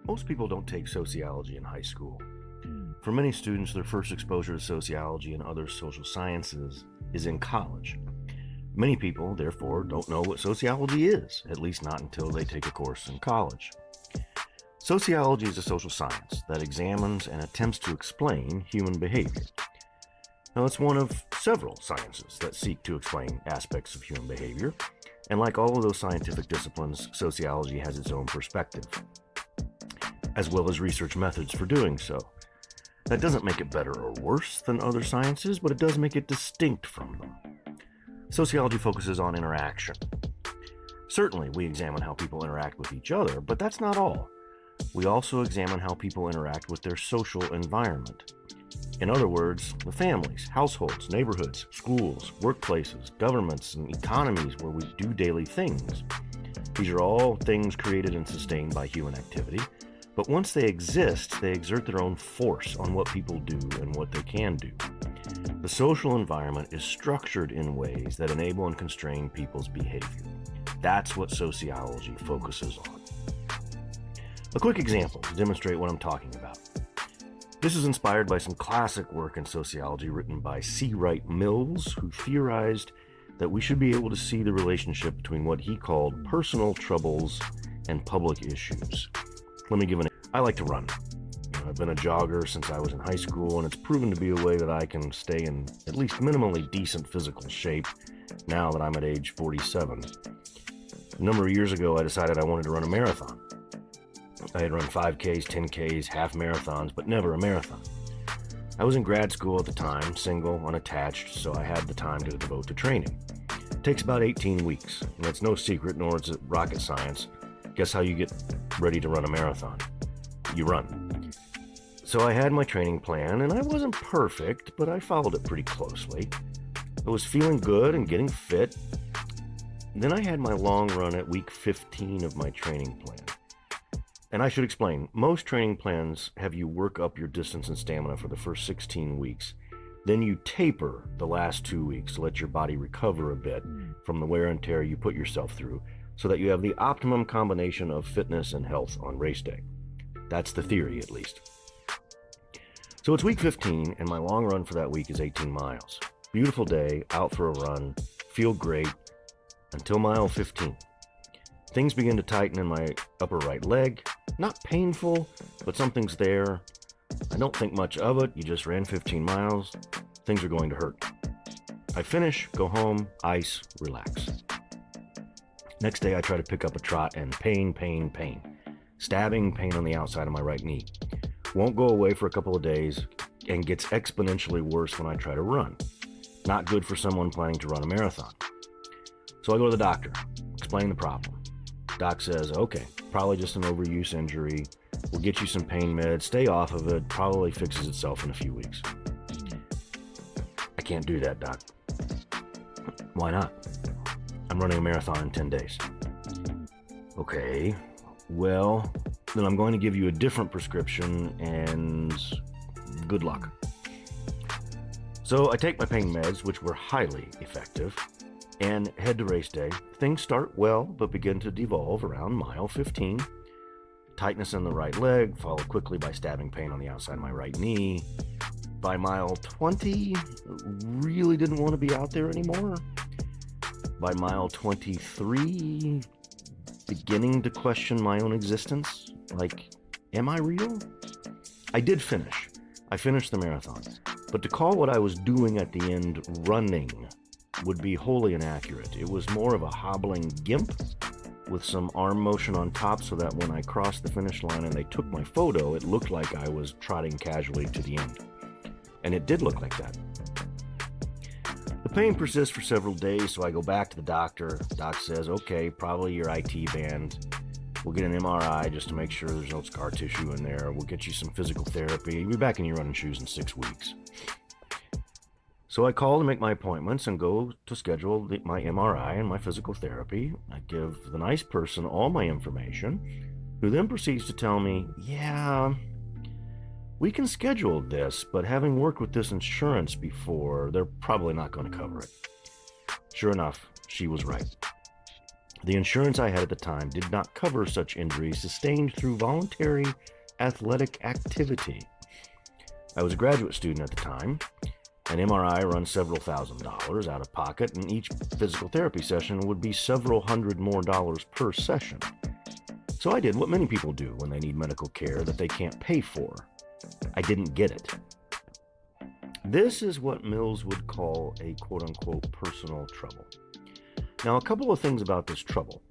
Most people don't take sociology in high school. For many students, their first exposure to sociology and other social sciences is in college. Many people, therefore, don't know what sociology is, at least not until they take a course in college. Sociology is a social science that examines and attempts to explain human behavior. Now, it's one of several sciences that seek to explain aspects of human behavior, and like all of those scientific disciplines, sociology has its own perspective, as well as research methods for doing so. That doesn't make it better or worse than other sciences, but it does make it distinct from them. Sociology focuses on interaction. Certainly, we examine how people interact with each other, but that's not all. We also examine how people interact with their social environment. In other words, the families, households, neighborhoods, schools, workplaces, governments, and economies where we do daily things. These are all things created and sustained by human activity, but once they exist, they exert their own force on what people do and what they can do. The social environment is structured in ways that enable and constrain people's behavior. That's what sociology focuses on. A quick example to demonstrate what I'm talking about. This is inspired by some classic work in sociology written by C. Wright Mills, who theorized that we should be able to see the relationship between what he called personal troubles and public issues. Let me give I like to run. I've been a jogger since I was in high school, and it's proven to be a way that I can stay in at least minimally decent physical shape now that I'm at age 47. A number of years ago, I decided I wanted to run a marathon. I had run 5Ks, 10Ks, half marathons, but never a marathon. I was in grad school at the time, single, unattached, so I had the time to devote to training. It takes about 18 weeks, and it's no secret, nor is it rocket science. Guess how you get ready to run a marathon? You run. So I had my training plan, and I wasn't perfect, but I followed it pretty closely. I was feeling good and getting fit. Then I had my long run at week 15 of my training plan. And I should explain, most training plans have you work up your distance and stamina for the first 16 weeks. Then you taper the last 2 weeks to let your body recover a bit from the wear and tear you put yourself through, so that you have the optimum combination of fitness and health on race day. That's the theory, at least. So it's week 15, and my long run for that week is 18 miles. Beautiful day, out for a run, feel great, until mile 15. Things begin to tighten in my upper right leg. Not painful, but something's there. I don't think much of it. You just ran 15 miles. Things are going to hurt. I finish, go home, ice, relax. Next day, I try to pick up a trot and pain. Stabbing pain on the outside of my right knee. Won't go away for a couple of days and gets exponentially worse when I try to run. Not good for someone planning to run a marathon. So I go to the doctor, explain the problem. Doc says, okay, probably just an overuse injury. We'll get you some pain meds, stay off of it, probably fixes itself in a few weeks. I can't do that, Doc. Why not? I'm running a marathon in 10 days. Okay, well, then I'm going to give you a different prescription and good luck. So I take my pain meds, which were highly effective, and head to race day. Things start well, but begin to devolve around mile 15. Tightness in the right leg, followed quickly by stabbing pain on the outside of my right knee. By mile 20, really didn't want to be out there anymore. By mile 23, beginning to question my own existence. Like, am I real? I did finish. I finished the marathon. But to call what I was doing at the end running would be wholly inaccurate. It was more of a hobbling gimp with some arm motion on top, so that when I crossed the finish line and they took my photo, it looked like I was trotting casually to the end. And it did look like that. The pain persists for several days, so I go back to the doctor. Doc says, okay, probably your IT band. We'll get an MRI just to make sure there's no scar tissue in there. We'll get you some physical therapy. You'll be back in your running shoes in 6 weeks. So I call to make my appointments and go to schedule my MRI and my physical therapy. I give the nice person all my information, who then proceeds to tell me, yeah, we can schedule this, but having worked with this insurance before, they're probably not going to cover it. Sure enough, she was right. The insurance I had at the time did not cover such injuries sustained through voluntary athletic activity. I was a graduate student at the time. An MRI runs several $1,000s out of pocket, and each physical therapy session would be several $100 more per session. So I did what many people do when they need medical care that they can't pay for. I didn't get it. This is what Mills would call a quote-unquote personal trouble. Now, a couple of things about this trouble.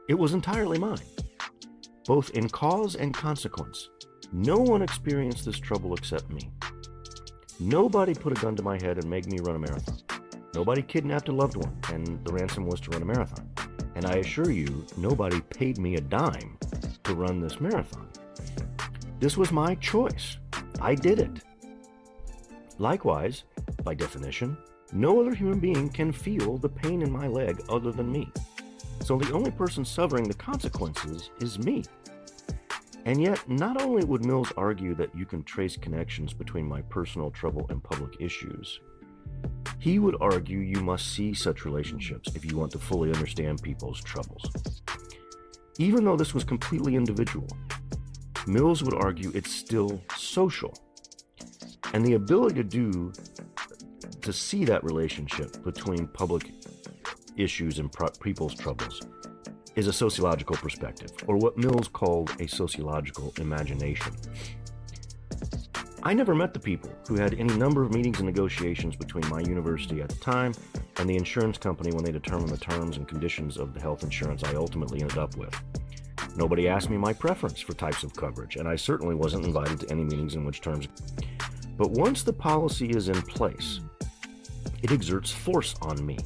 It was entirely mine, both in cause and consequence. No one experienced this trouble except me. Nobody put a gun to my head and made me run a marathon. Nobody kidnapped a loved one, and the ransom was to run a marathon. And I assure you, nobody paid me a dime to run this marathon. This was my choice. I did it. Likewise, by definition, no other human being can feel the pain in my leg other than me. So the only person suffering the consequences is me. And yet, not only would Mills argue that you can trace connections between my personal trouble and public issues, he would argue you must see such relationships if you want to fully understand people's troubles. Even though this was completely individual, Mills would argue it's still social. And the ability to see that relationship between public issues and people's troubles is a sociological perspective, or what Mills called a sociological imagination. I never met the people who had any number of meetings and negotiations between my university at the time and the insurance company when they determined the terms and conditions of the health insurance I ultimately ended up with. Nobody asked me my preference for types of coverage, and I certainly wasn't invited to any meetings in which terms. But once the policy is in place, it exerts force on me.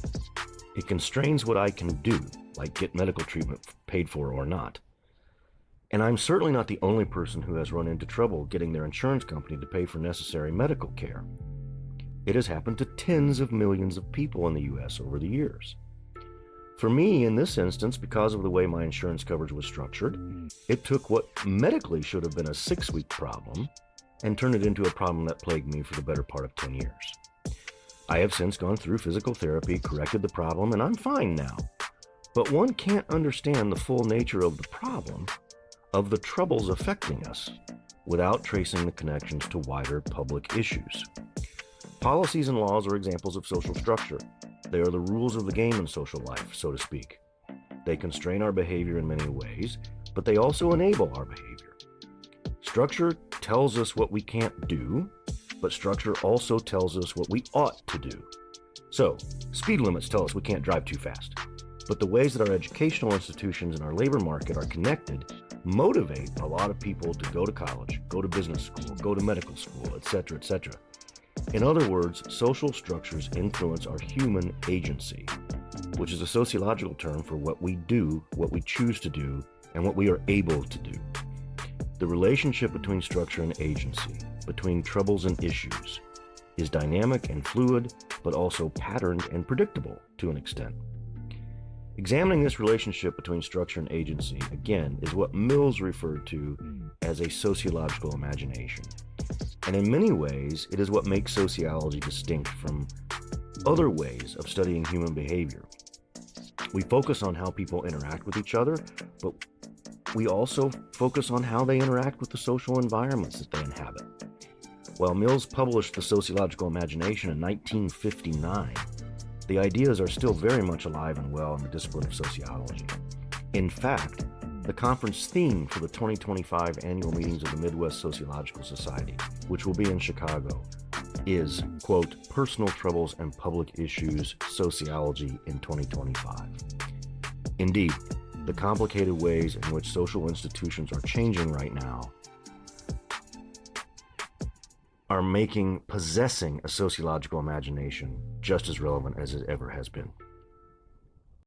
It constrains what I can do, like get medical treatment paid for or not. And I'm certainly not the only person who has run into trouble getting their insurance company to pay for necessary medical care. It has happened to tens of millions of people in the U.S. over the years. For me, in this instance, because of the way my insurance coverage was structured, it took what medically should have been a 6-week problem and turned it into a problem that plagued me for the better part of 10 years. I have since gone through physical therapy, corrected the problem, and I'm fine now. But one can't understand the full nature of the problem, of the troubles affecting us, without tracing the connections to wider public issues. Policies and laws are examples of social structure. They are the rules of the game in social life, so to speak. They constrain our behavior in many ways, but they also enable our behavior. Structure tells us what we can't do, but structure also tells us what we ought to do. So, speed limits tell us we can't drive too fast. But the ways that our educational institutions and our labor market are connected motivate a lot of people to go to college, go to business school, go to medical school, etc., etc. In other words, social structures influence our human agency, which is a sociological term for what we do, what we choose to do, and what we are able to do. The relationship between structure and agency, between troubles and issues, is dynamic and fluid, but also patterned and predictable to an extent. Examining this relationship between structure and agency, again, is what Mills referred to as a sociological imagination. And in many ways, it is what makes sociology distinct from other ways of studying human behavior. We focus on how people interact with each other, but we also focus on how they interact with the social environments that they inhabit. While Mills published The Sociological Imagination in 1959, the ideas are still very much alive and well in the discipline of sociology. In fact, the conference theme for the 2025 annual meetings of the Midwest Sociological Society, which will be in Chicago, is, quote, Personal Troubles and Public Issues, Sociology in 2025. Indeed, the complicated ways in which social institutions are changing right now are making possessing a sociological imagination just as relevant as it ever has been.